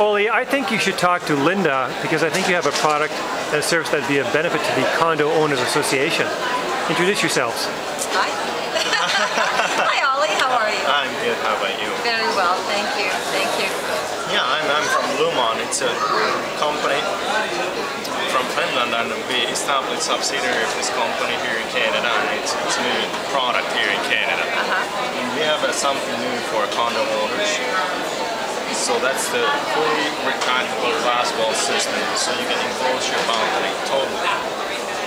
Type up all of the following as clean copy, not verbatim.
Oli, I think you should talk to Linda because I think you have a product and a service that would be of benefit to the Condo Owners Association. Introduce yourselves. Hi. Hi, Ollie. How are you? I'm good. How about you? Very well. Thank you. Thank you. Yeah, I'm from Lumon. It's a company from Finland, and we established a subsidiary of this company here in Canada, and it's a new product here in Canada. And we have something new for condo owners. So that's the fully retractable glass wall system, so you can enclose your balcony totally.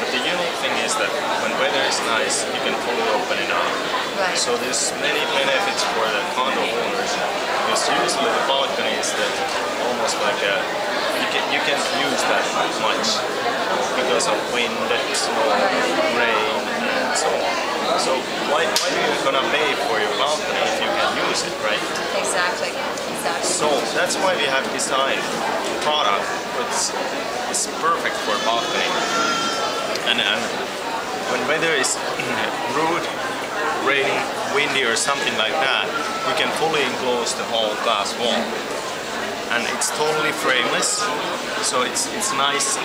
But the unique thing is that when weather is nice, you can fully open it up. Right. So there's many benefits for the condo owners, because usually the balcony is almost like you can't use that much because of wind, snow, rain, and so on. So why are you gonna pay for your balcony if you can use it, right? Exactly. So that's why we have designed a product which is perfect for balcony. And when weather is rude, raining, windy or something like that, we can fully enclose the whole glass wall. And it's totally frameless, so it's nice,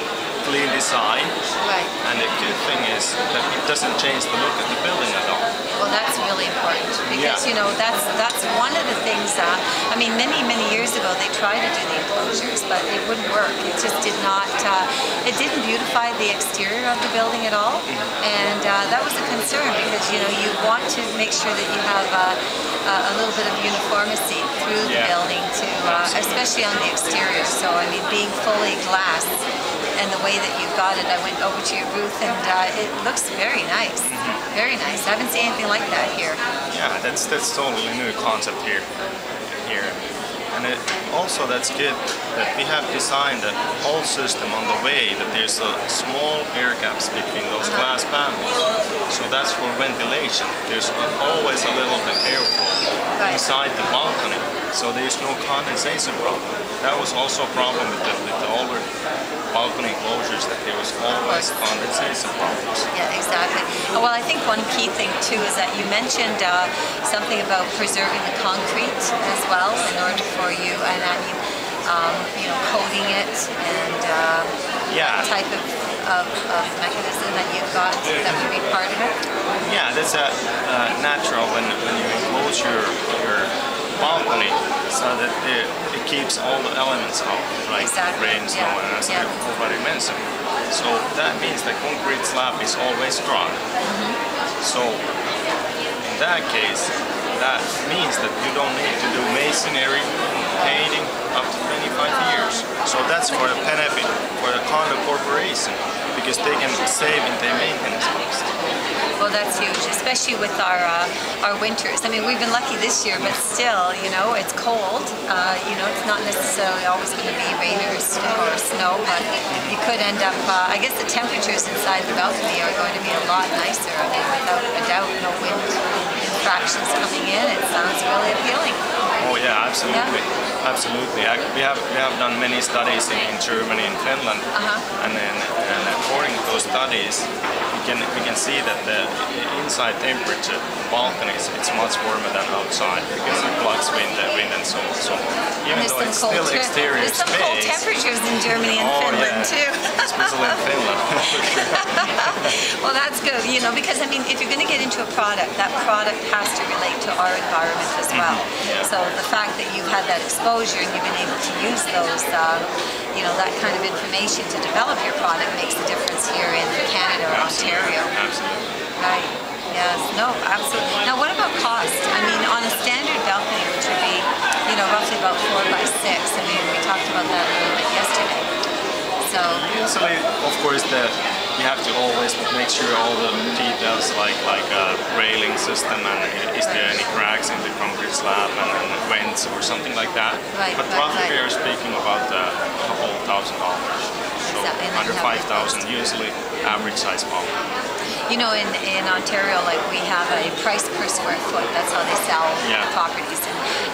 clean design. Right. And the good thing is that it doesn't change the look of the building at all. Well, that's really important because you know that's one of the things. I mean, many years ago they tried to do the enclosures, but it wouldn't work. It just did not. It didn't beautify the exterior of the building at all, and that was a concern because you know you want to make sure that you have a little bit of uniformity through the building, especially on the exterior. So I mean, being fully glass. And the way that you've got it, I went over to your booth and it looks very nice. Very nice. I haven't seen anything like that here. Yeah, that's totally new concept here. And also that's good that we have designed a whole system on the way that there's a small air gaps between those glass panels. So that's for ventilation. There's always a little bit airflow inside the balcony. So there's no condensation problem. That was also a problem with the older balcony closures, that there was always condensation problems. Yeah, exactly. Well, I think one key thing too is that you mentioned something about preserving the concrete as well in order for you, and I mean, you know, coating it and that type of mechanism that you've got that would be part of it. Yeah, that's natural when you enclose your balcony, so that it keeps all the elements out, like rain, snow, and as you already mentioned. So that means the concrete slab is always dry. So in that case, that means that you don't need to do masonry painting up to 25 years. So that's for the benefit for the condo corporation, because they can save in their maintenance cost. Well, that's huge, especially with our winters. I mean, we've been lucky this year, but still, you know, it's cold. You know, it's not necessarily always going to be rain or snow, but you could end up, I guess the temperatures inside the balcony are going to be a lot nicer. I mean, without a doubt, no wind infractions coming in. It sounds really appealing. Oh yeah, absolutely. Yeah. Absolutely. We have done many studies in Germany and Finland, and according to those studies, we can see that the inside temperature balconies, it's much warmer than outside because it blocks wind and so on. So even though it's still exterior space. There's some cold temperatures in Germany and Finland too. Especially in Finland, for sure. Well, that's good, you know, because I mean, if you're going to get into a product, that product has to relate to our environment as well. So the fact that you've had that exposure and you've been able to use those, you know, that kind of information to develop your product makes a difference here in Canada or Ontario. Absolutely. Right. Yes. No, absolutely. Now, what about cost? I mean, on a standard balcony, which would be, you know, roughly about 4 by 6. I mean, we talked about that a little bit yesterday. So usually, of course, you have to always make sure all the details, like railing system, and is there any cracks in the concrete slab and vents or something like that. But roughly, we are speaking about a couple $1,000. So under 5,000, usually average size balcony. You know, in Ontario, like we have a price per square foot. That's how they sell properties.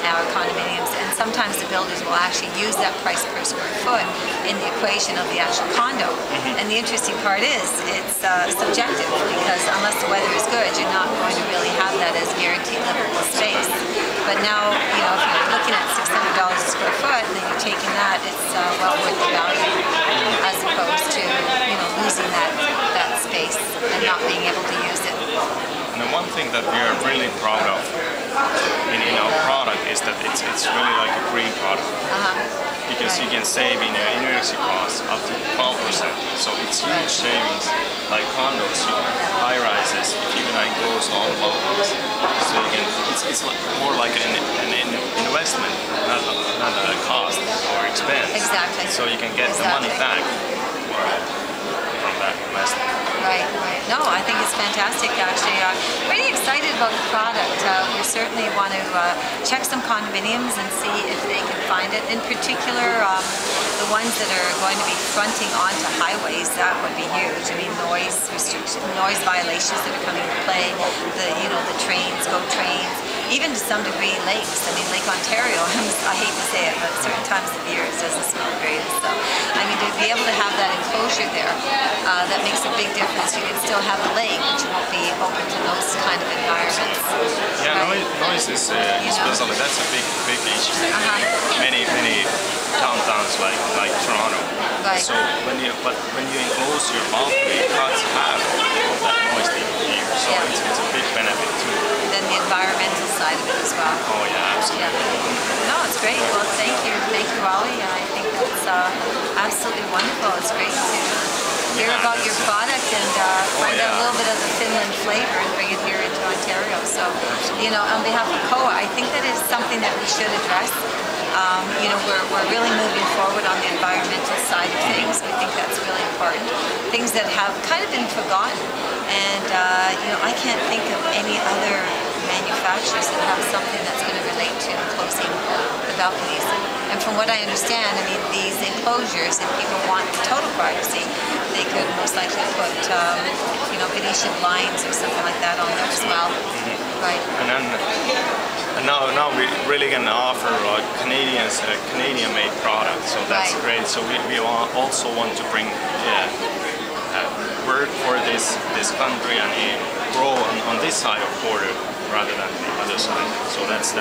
our condominiums, and sometimes the builders will actually use that price per square foot in the equation of the actual condo. And the interesting part is it's subjective, because unless the weather is good, you're not going to really have that as guaranteed livable space. But now, you know, if you're looking at $600 a square foot, and then you're taking that, it's well worth the value, as opposed to, you know, losing that space and not being able to use it. And the one thing that we are really proud of in our product is that it's really like a green product. Because you can save in your energy costs up to 12%. So it's huge savings, like condos, high rises, if you can enclose all the balconies. So you can, it's more like an investment, not a cost or expense. Exactly. So you can get the money back from that investment. Right, right. No, I think it's fantastic, actually. Pretty excited about the product. We certainly want to check some condominiums and see if they can find it. In particular, the ones that are going to be fronting onto highways, that would be huge. I mean, noise restriction, noise violations that are coming into play, the trains, GO trains, even to some degree lakes. I mean, Lake Ontario, I hate to say it, but at certain times of the year it doesn't smell great. So, I mean, to be able to have that enclosure there, that makes a big difference. You can still have a lake, but you won't be open to those kind of environments. Yeah, right? Noise is especially, that's a big issue. Many downtowns like Toronto. Right. So when you enclose your balcony, it cuts half of that noise that you hear. So it's a big benefit too. Then the environmental side of it as well. Oh yeah, absolutely. Yeah. No, it's great. Well, thank you, Ollie. I think that's absolutely wonderful. It's great to hear about your product and find out a little bit of the Finland flavor and bring it here into Ontario. So, you know, on behalf of COA, I think that is something that we should address. You know, we're really moving forward on the environmental side of things. We think that's really important. Things that have kind of been forgotten. And, you know, I can't think of any other manufacturers that have something that's going to relate to enclosing the balconies. And from what I understand, I mean, these enclosures, if people want total privacy, they could most likely put, you know, Venetian blinds or something like that on there as well. Right. And now we really can offer Canadian-made products, so that's great. So we also want to bring work for this country and grow on this side of border rather than the other side. So that's